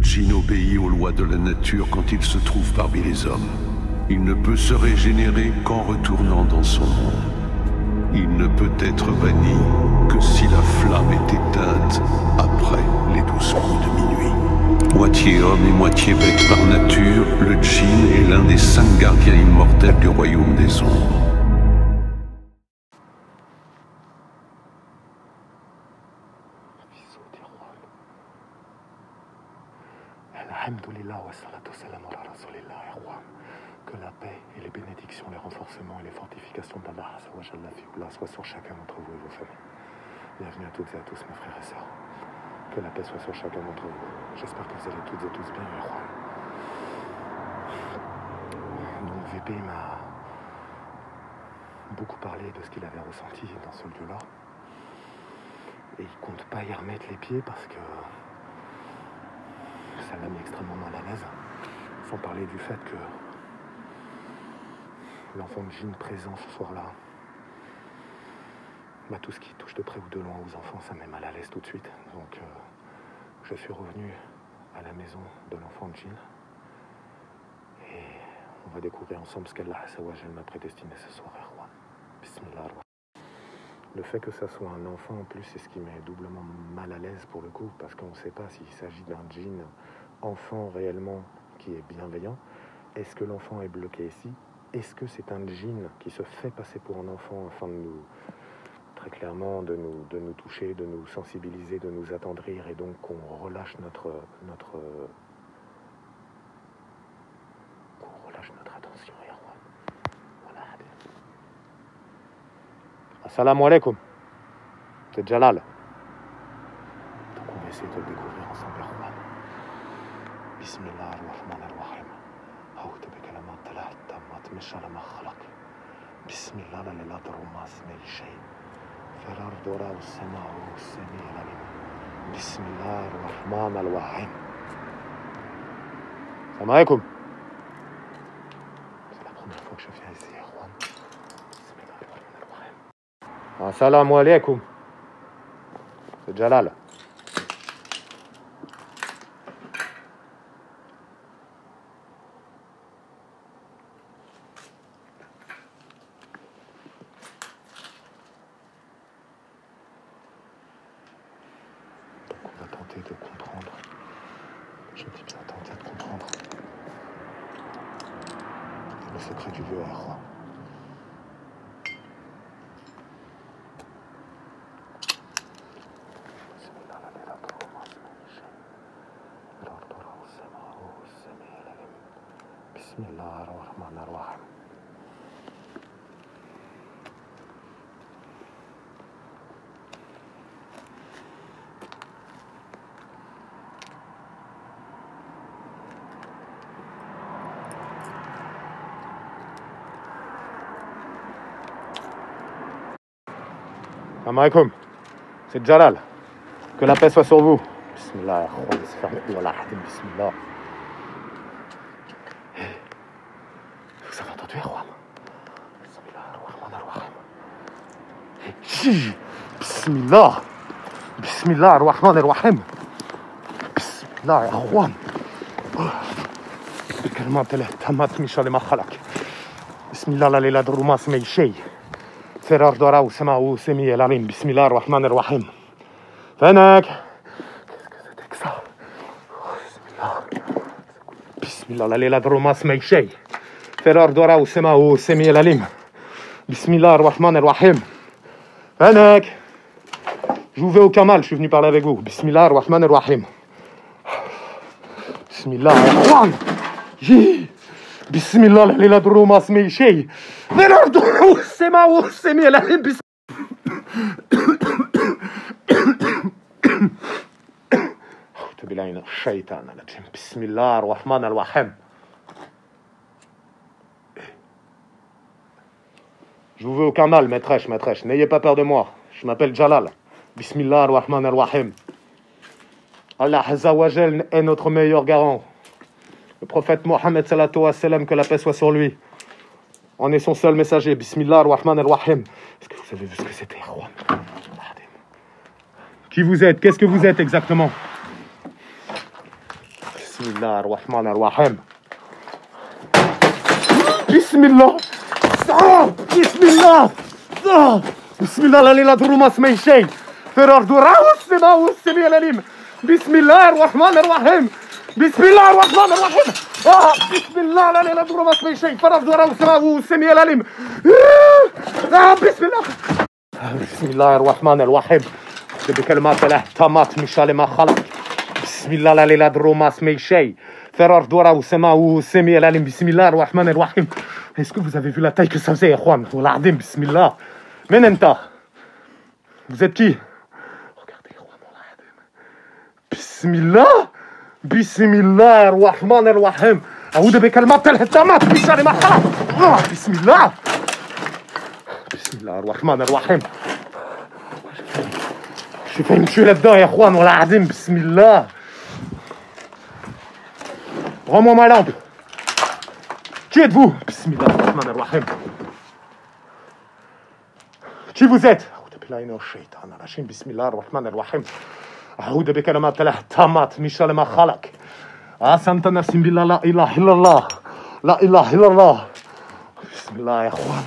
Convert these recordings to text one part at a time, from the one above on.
djinn obéit aux lois de la nature quand il se trouve parmi les hommes. Il ne peut se régénérer qu'en retournant dans son monde. Il ne peut être banni que si la flamme est éteinte après les 12 coups de minuit. Moitié homme et moitié bête par nature, le djinn est l'un des 5 gardiens immortels du royaume des ombres. Que la paix et les bénédictions, les renforcements et les fortifications d'Allah soient sur chacun d'entre vous et vos familles. Bienvenue à toutes et à tous, mes frères et sœurs. Que la paix soit sur chacun d'entre vous. J'espère que vous allez toutes et tous bien, Erwan. Donc VP m'a beaucoup parlé de ce qu'il avait ressenti dans ce lieu-là. Et il compte pas y remettre les pieds parce que ça l'a mis extrêmement mal à l'aise. Sans parler du fait que l'enfant de djinn présent ce soir-là, tout ce qui touche de près ou de loin aux enfants, ça met mal à l'aise tout de suite. Donc je suis revenu à la maison de l'enfant de djinn et on va découvrir ensemble ce qu'Allah m'a prédestiné ce soir. Erwan. Bismillah. Le fait que ça soit un enfant en plus, c'est ce qui met doublement mal à l'aise pour le coup, parce qu'on ne sait pas s'il s'agit d'un djinn enfant réellement qui est bienveillant. Est-ce que l'enfant est bloqué ici? Est-ce que c'est un djinn qui se fait passer pour un enfant afin de nous, très clairement, de nous toucher, de nous sensibiliser, de nous attendrir, et donc qu'on relâche notre attention, Erwan. Voilà. Assalamu alaikum. C'est Jalal. Donc on va essayer de le découvrir ensemble, Erwan. Bismillah ar-Rahman ar-Rahim. أعوذ بكلمات الله التامات من شر ما خلق. بسم الله لا يضر مع اسمه شيء في الأرض ولا السماء وهو السميع العليم. بسم الله الرحمن الرحيم. Salam alaikum. C'est la première fois que je viens ici, Erwan. Bismillah ar-Rahman ar-Rahim. Assalamu alaikum. C'est Jalal. De comprendre, je dis bien tenter de comprendre le secret du vieux Erwan. Bismillah ar-Rahman ar-Rahim. Salam alaikum. C'est Jalal. Que la paix soit sur vous. Bismillah. Bismillah. Vous avez entendu, Erwan? Bismillah. Bismillah ar-Rahman ar-Rahim. Bismillah, Erwan. بالكلمات الله التامات من شر ما خلق. بسم الله لا يضر مع اسمه شيء. فرار دورا وسماء وسميع العليم. بسم الله الرحمن الرحيم. فينك؟ بسم الله لا يضر مع اسمه شيء. فرار دورا وسماء وسميع العليم. بسم الله الرحمن الرحيم. فينك؟ Je vous veux aucun mal, je suis venu parler avec vous. Bismillah ar-Rahman ar-Rahim. Bismillah ar-Rahman. Bismillah la يضر مع اسمه شيء. فرار دورا وسماء وسميع العليم. Bismillah ar-Rahman ar-Rahim. Je vous veux aucun mal, maîtresse. N'ayez pas peur de moi. Je m'appelle Jalal. Bismillah ar-Rahman ar-Rahim. Allah Azza wa Jal est notre meilleur garant. Le prophète Mohammed sallallahu alayhi wa sallam, que la paix soit sur lui, en est son seul messager. Bismillah ar-Rahman ar-Rahim. Est-ce que vous avez vu ce que c'était, Erwan? Qui vous êtes? Qu'est-ce que vous êtes exactement? Bismillah ar-Rahman ar-Rahim. Bismillah. Bismillah. Bismillah la lela duru ma smay shay. Ferar dura والسماء والسميع العليم. بسم الله الرحمن الرحيم. بسم الله الرحمن الرحيم. بسم الله لا lela duru ma smay shay. Ferar dura والسماء والسميع العليم. بسم الله. بسم الله الرحمن الرحيم. بكلمات الله تامات من شر ما خلق. بسم الله لا lela duru ma smay shay. Ferar dura والسماء والسميع العليم. بسم الله الرحمن الرحيم. Est-ce que vous avez vu la taille que ça faisait, Juan? Regardez, bismillah. Menenta. Vous êtes qui? Regardez, Juan, bismillah. Bismillah ar-Rahman ar-Rahim. أعوذ بكلمات الله التامات من شر ما خلق. بسم الله. بسم الله الرحمن الرحيم. Je suis fait me tuer là-dedans, ya Juan, regardez, bismillah. Rends-moi ma lampe. Qui êtes-vous? Bismillah ar-Rahman ar-Rahim. Qui vous êtes? Bismillah ar-Rahman ar-Rahim. أعوذ بكلمات الله التامات من شر ما خلق. أحسنت نفس بالله لا إله إلا الله. لا إله إلا الله. بسم الله يا إخوان.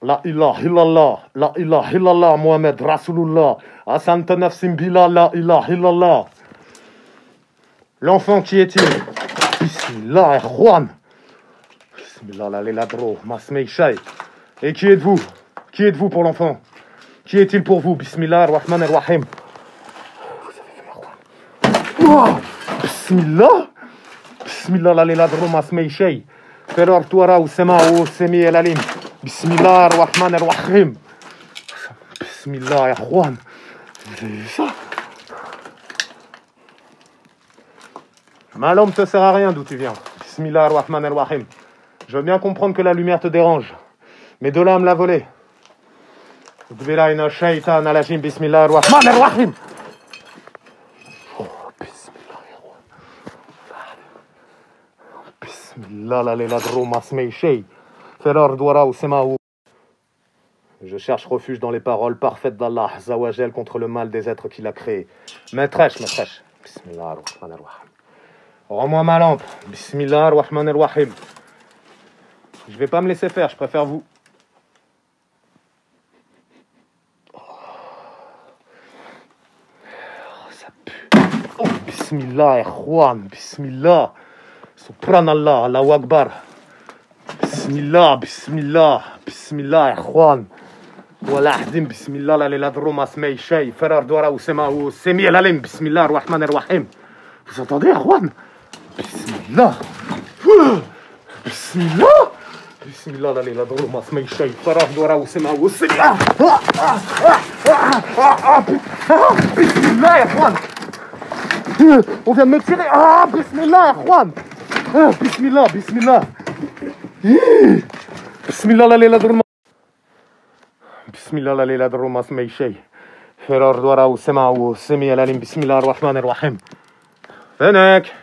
لا إله إلا الله. لا إله إلا الله محمد رسول الله. أحسنت نفس بالله لا إله إلا الله. L'enfant qui est-il? Bismillah, Juan. Bismillah, la léladro, masmei shay. Et qui êtes-vous? Qui êtes-vous pour l'enfant? Qui est-il pour vous? Bismillah, ar-Rahman ar-Rahim. Vous avez vu, Juan? Bismillah. Bismillah, la léladro, masmei shay. Ferar tuara ou sema ou semi el alim. Bismillah, ar-Rahman ar-Rahim. Bismillah, Juan. Vous avez vu ça? Ma lampe te sert à rien d'où tu viens. Bismillah ar-Rahman ar-Rahim. Je veux bien comprendre que la lumière te dérange. Mais de là à me la voler. Billah ina shaytan alajim. Bismillah ar-Rahman ar-Rahim. Oh, bismillah ar-Rahman. Bismillah la leladro masmei shay. Ferar douara ou semaou. Je cherche refuge dans les paroles parfaites d'Allah Zawajel contre le mal des êtres qu'il a créés. Maîtresse. Bismillah ar-Rahman ar-Rahim. Rends-moi ma lampe. Bismillah ar-Rahman ar-Rahim. Je vais pas me laisser faire, je préfère vous. Oh, ça pue. Oh, bismillah, Juan. Bismillah. Subhanallah, Allahu Akbar. Bismillah, Juan. Voilà, Ahdim, bismillah, la leladro masmei shay. Ferar douara ou sema ou semi el alim. Bismillah ar-Rahman ar-Rahim. Vous entendez, Juan? Bismillah. Bismillah. Bismillah, la leladro masmei shay. Ferar douara ou sema ou semi. Bismillah, Juan. On vient de me tirer. Bismillah, Juan. Bismillah. Bismillah, la leladro. Bismillah, la leladro masmei shay. Ferar douara ou sema ou semi el alim. Bismillah ar-Rahman ar-Rahim. Fennec.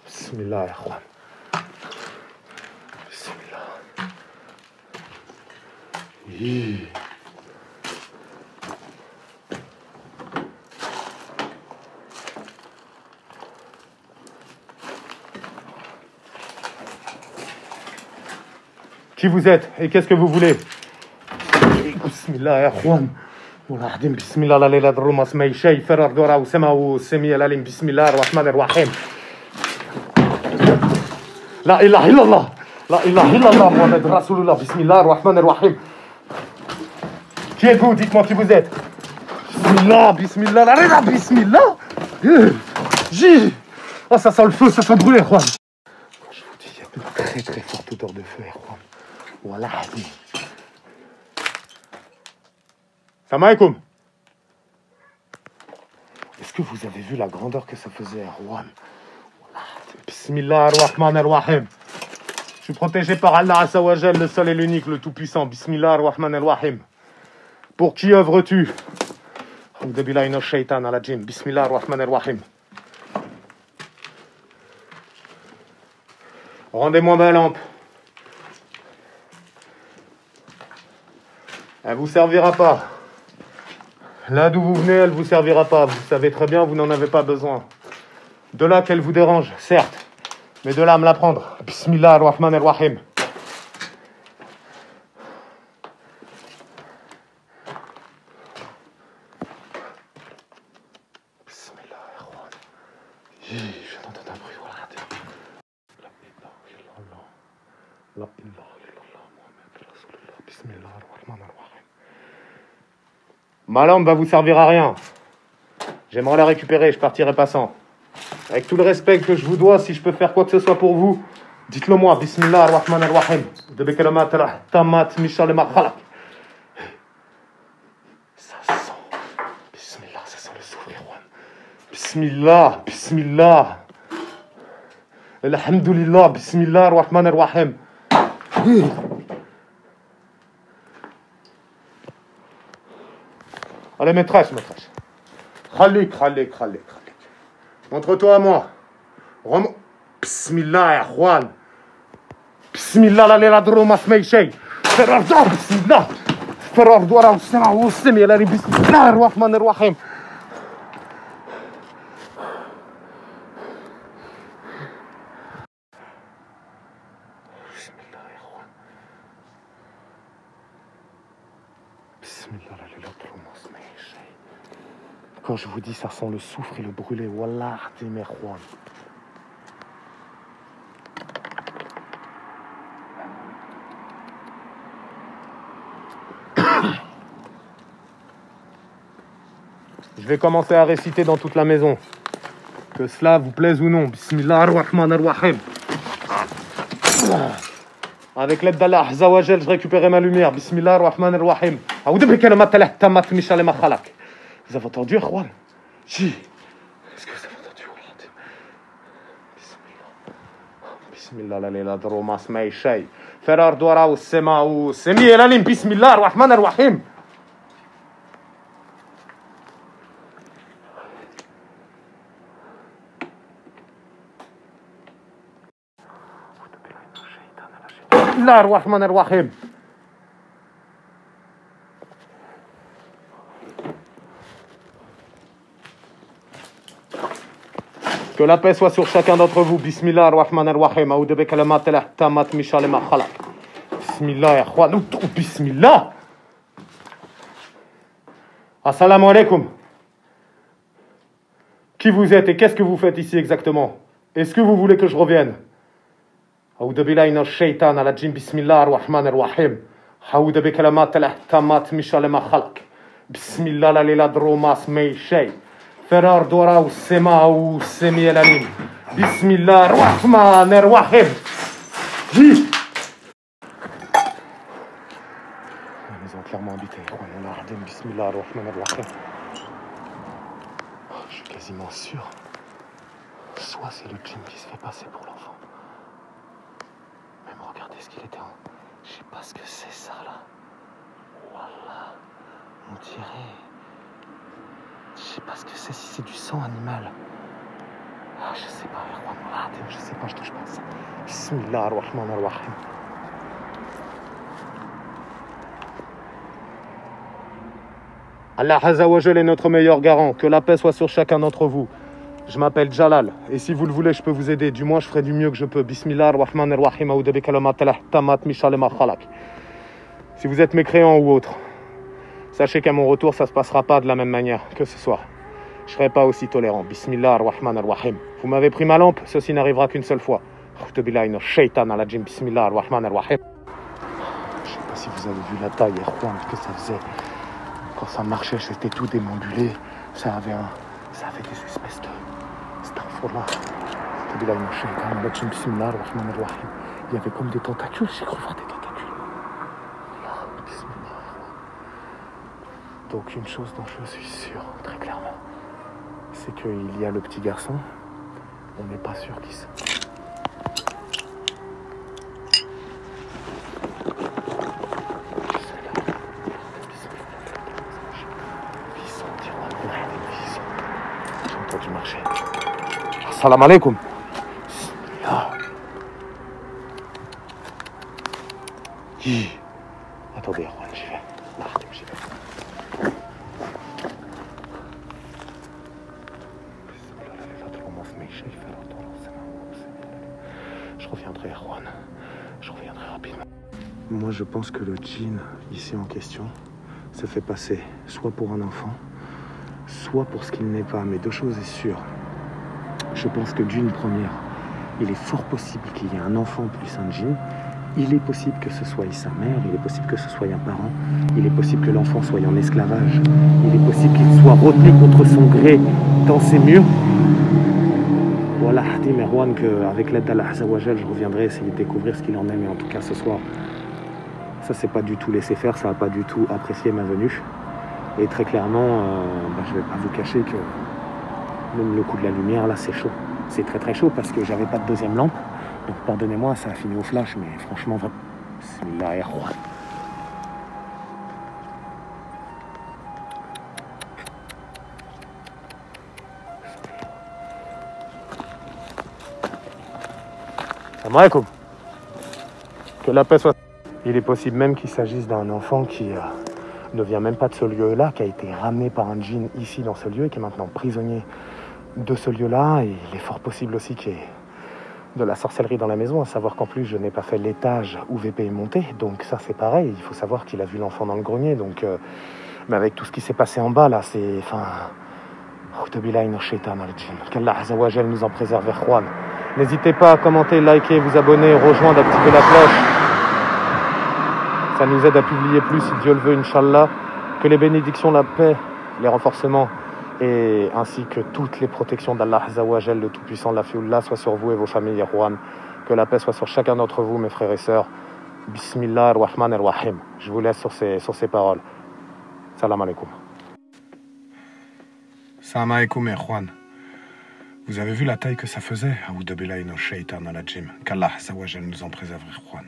Bismillah, ya Juan. Bismillah. Qui vous êtes et qu'est-ce que vous voulez? Bismillah, ya Juan. Bismillah, la leladro masmei shay. Ferar douara ou sema ou semi el alim. Bismillah ar-Rahman ar-Rahim. La ilaha illallah. La ilaha illallah, Muhammad Rasulullah. Bismillah ar-Rahman ar-Rahim. Qui êtes-vous? Dites-moi qui vous êtes. Bismillah, la ilaha, bismillah. Ah, ça sent le feu, ça sent brûler, Juan. Je vous dis, il y a une très très forte odeur de feu, Juan. Voilà. Salam alaikum. Est-ce que vous avez vu la grandeur que ça faisait, Juan? Bismillah ar-Rahman ar-Rahim. Je suis protégé par Allah Azawajal, le seul et l'unique, le tout-puissant. Bismillah ar-Rahman ar-Rahim. Pour qui œuvres-tu? Bismillah ar-Rahman ar-Rahim. Rendez-moi ma lampe. Elle vous servira pas. Là d'où vous venez, elle vous servira pas. Vous savez très bien, vous n'en avez pas besoin. De là qu'elle vous dérange, certes. Mais de là à me la prendre. Bismillah ar-Rahman ar-Rahim. Bismillah ar-Rahman. Je viens d'entendre un bruit. Voilà. La ilaha illallah. La ilaha illallah. Muhammad Rasulullah. Bismillah ar-Rahman ar-Rahim. Ma lampe va vous servir à rien. J'aimerais la récupérer, je partirai pas sans. Avec tout le respect que je vous dois, si je peux faire quoi que ce soit pour vous, dites-le moi. Bismillah ar-Rahman ar-Rahim. De bekalamat al-ahtamat mishal al-makhalak. Ça sent. Bismillah, ça sent le soufre, Juan. Bismillah, bismillah. Alhamdulillah, bismillah ar-Rahman ar-Rahim. Allez, maîtresse. Khalik. Montre-toi à moi. Bismillah, ya Juan. Bismillah, la lela droma smay shay. Ferardo, bismillah. Ferardo, ara usma usmi, ya lari bismillah, ar-Rahman ar-Rahim. Bismillah, ya Juan. Bismillah, la lela droma smay shay. Quand je vous dis, ça sent le soufre et le brûlé. Wallah, t'es mes Juan. Je vais commencer à réciter dans toute la maison. Que cela vous plaise ou non. Bismillah ar-Rahman ar-Rahim. Avec l'aide d'Allah Azza wa Jal, je récupérerai ma lumière. Bismillah ar-Rahman ar-Rahim. Vous avez entendu, Juan? Si. Est-ce que vous avez entendu? Bismillah. Bismillah, la lela droma smay shay. Ferar dwara ou sema ou semi elalim. Bismillah ar-Rahman ar-Rahim. Bismillah ar-Rahman ar-Rahim. Que la paix soit sur chacun d'entre vous. Bismillah ar-Rahman ar-Rahim. Aoudou bi kalamat al-ahtamat mishal al-makhalak. Bismillah ya Juan. Bismillah. Assalamu alaikum. Qui vous êtes et qu'est-ce que vous faites ici exactement? Est-ce que vous voulez que je revienne? Aoudou billahi minash shaitan al-rajim. Bismillah ar-Rahman ar-Rahim. Aoudou bi kalamat al-ahtamat mishal al-makhalak. Bismillah la lela dromas may shay. Ferar dora ou sema ou semi elalim. Bismillah ar-Rahman ar-Rahim. La maison clairement habitée. Bismillah ar-Rahman ar-Rahim. Je suis quasiment sûr. Soit c'est le djinn qui se fait passer pour l'enfant. Même regardez ce qu'il était en. Je sais pas ce que c'est ça là. Voilà. On dirait. Je sais pas ce que c'est, si c'est du sang animal. Ah, je sais pas, je sais pas, je touche pas à ça. Bismillah ar-Rahman ar-Rahim. Allah Azza wa Jal est notre meilleur garant. Que la paix soit sur chacun d'entre vous. Je m'appelle Jalal. Et si vous le voulez, je peux vous aider. Du moins, je ferai du mieux que je peux. Bismillah ar-Rahman ar-Rahim. Aoudou bi kalamat al-ahtamat mishal al-makhalak. Si vous êtes mécréant ou autre, sachez qu'à mon retour, ça ne se passera pas de la même manière que ce soir. Je ne serai pas aussi tolérant. Bismillah ar-Rahman ar-Rahim. Vous m'avez pris ma lampe, ceci n'arrivera qu'une seule fois. Bismillah ar-Rahman ar-Rahim. Je ne sais pas si vous avez vu la taille, Juan, que ça faisait. Quand ça marchait, c'était tout démambulé. Ça avait des espèces de. Astaghfirullah. Bismillah ar-Rahman ar-Rahim. Il y avait comme des tentacules, j'ai cru voir des tentacules. Donc une chose dont je suis sûr, très clairement, c'est qu'il y a le petit garçon, on n'est pas sûr qui c'est. J'ai entendu marcher. Assalamu alaikum. Attendez, j'y vais. Moi, je pense que le djinn, ici en question, se fait passer soit pour un enfant, soit pour ce qu'il n'est pas. Mais deux choses est sûres. Je pense que d'une première, il est fort possible qu'il y ait un enfant plus un djinn. Il est possible que ce soit sa mère, il est possible que ce soit un parent, il est possible que l'enfant soit en esclavage, il est possible qu'il soit retenu contre son gré dans ses murs. Voilà, dit Merwan qu'avec l'aide d'Allah Azzawajal, je reviendrai essayer de découvrir ce qu'il en est, mais en tout cas ce soir, ça c'est pas du tout laissé faire, ça n'a pas du tout apprécié ma venue. Et très clairement, je vais pas vous cacher que même le coup de la lumière là c'est chaud. C'est très très chaud parce que j'avais pas de deuxième lampe. Donc pardonnez-moi, ça a fini au flash, mais franchement, bismillahirrahmanirrahim. Salam alaikum. Que la paix soit. Il est possible même qu'il s'agisse d'un enfant qui ne vient même pas de ce lieu-là, qui a été ramené par un djinn ici dans ce lieu et qui est maintenant prisonnier de ce lieu-là. Et il est fort possible aussi qu'il y ait de la sorcellerie dans la maison, à savoir qu'en plus je n'ai pas fait l'étage où VP est monté, donc ça c'est pareil, il faut savoir qu'il a vu l'enfant dans le grenier, donc mais avec tout ce qui s'est passé en bas là, c'est qu'Allah Azzawajal nous en préserve. Juan, n'hésitez pas à commenter, liker, vous abonner, rejoindre, activer la cloche, ça nous aide à publier plus si Dieu le veut, Inch'Allah. Que les bénédictions, la paix, les renforcements et ainsi que toutes les protections d'Allah Azzawajal, le Tout-Puissant, la Fiullah, soient sur vous et vos familles, Juan. Que la paix soit sur chacun d'entre vous, mes frères et sœurs. Bismillah ar-Rahman ar-Rahim. Je vous laisse sur ces paroles. Salam alaikum. Salam alaikum, Juan. Vous avez vu la taille que ça faisait? Qu'Allah Azzawajal nous en préserve, Juan.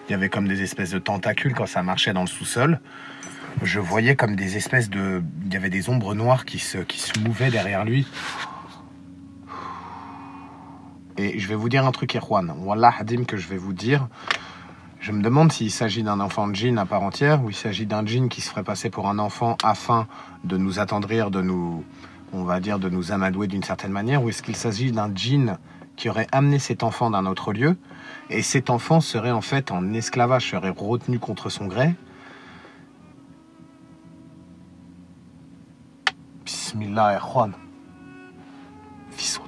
Il y avait comme des espèces de tentacules quand ça marchait dans le sous-sol. Je voyais comme des espèces de... Il y avait des ombres noires qui se mouvaient derrière lui. Et je vais vous dire un truc, Juan. Wallah Hadim, que je vais vous dire. Je me demande s'il s'agit d'un enfant de djinn à part entière ou il s'agit d'un djinn qui se ferait passer pour un enfant afin de nous attendrir, de nous, on va dire, de nous amadouer d'une certaine manière, ou est-ce qu'il s'agit d'un djinn qui aurait amené cet enfant d'un autre lieu et cet enfant serait en fait en esclavage, serait retenu contre son gré. Bismillah et Juan. Fissout.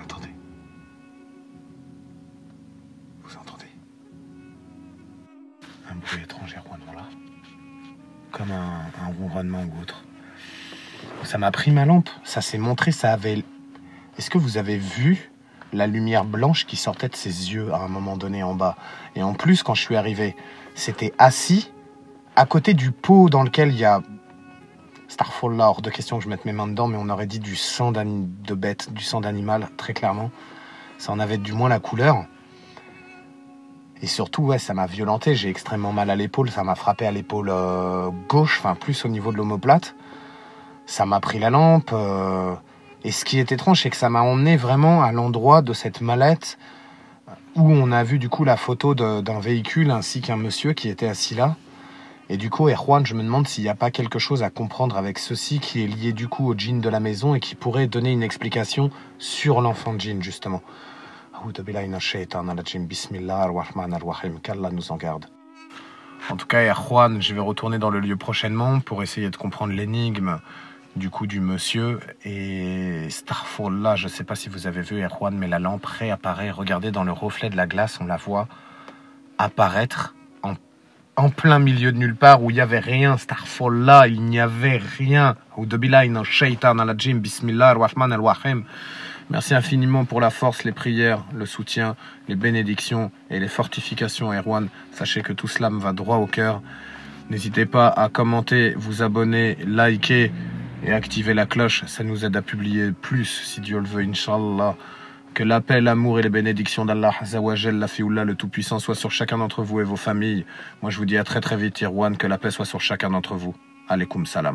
Attendez. Vous entendez? Un bruit étranger, Juan, voilà. Comme un ronronnement ou autre. Ça m'a pris ma lampe. Ça s'est montré, ça avait... Est-ce que vous avez vu la lumière blanche qui sortait de ses yeux à un moment donné en bas? Et en plus, quand je suis arrivé, c'était assis à côté du pot dans lequel il y a... Starfall, hors de question que je mette mes mains dedans, mais on aurait dit du sang de bête, du sang d'animal, très clairement. Ça en avait du moins la couleur. Et surtout, ouais, ça m'a violenté. J'ai extrêmement mal à l'épaule. Ça m'a frappé à l'épaule gauche, enfin plus au niveau de l'omoplate. Ça m'a pris la lampe... Et ce qui est étrange, c'est que ça m'a emmené vraiment à l'endroit de cette mallette où on a vu du coup la photo d'un véhicule ainsi qu'un monsieur qui était assis là. Et du coup, Juan, je me demande s'il n'y a pas quelque chose à comprendre avec ceci qui est lié du coup au djinn de la maison et qui pourrait donner une explication sur l'enfant djinn, justement. Bismillah ar-Rahman ar-Rahim. Qu'Allah nous en garde. En tout cas, Juan, je vais retourner dans le lieu prochainement pour essayer de comprendre l'énigme du coup du monsieur. Et Starfall, là, je sais pas si vous avez vu, Juan, mais la lampe réapparaît. Regardez dans le reflet de la glace, on la voit apparaître en plein milieu de nulle part où il n'y avait rien. Starfall, là, il n'y avait rien. Bismillah ar-Rahman ar-Rahim. Merci infiniment pour la force, les prières, le soutien, les bénédictions et les fortifications, Erwan. Sachez que tout cela me va droit au cœur. N'hésitez pas à commenter, vous abonner, liker et activer la cloche. Ça nous aide à publier plus, si Dieu le veut, Inch'Allah. Que la paix, l'amour et les bénédictions d'Allah Azzawajal, la Fiullah, le Tout-Puissant, soient sur chacun d'entre vous et vos familles. Moi, je vous dis à très très vite, Erwan, que la paix soit sur chacun d'entre vous. Alaykoum salam.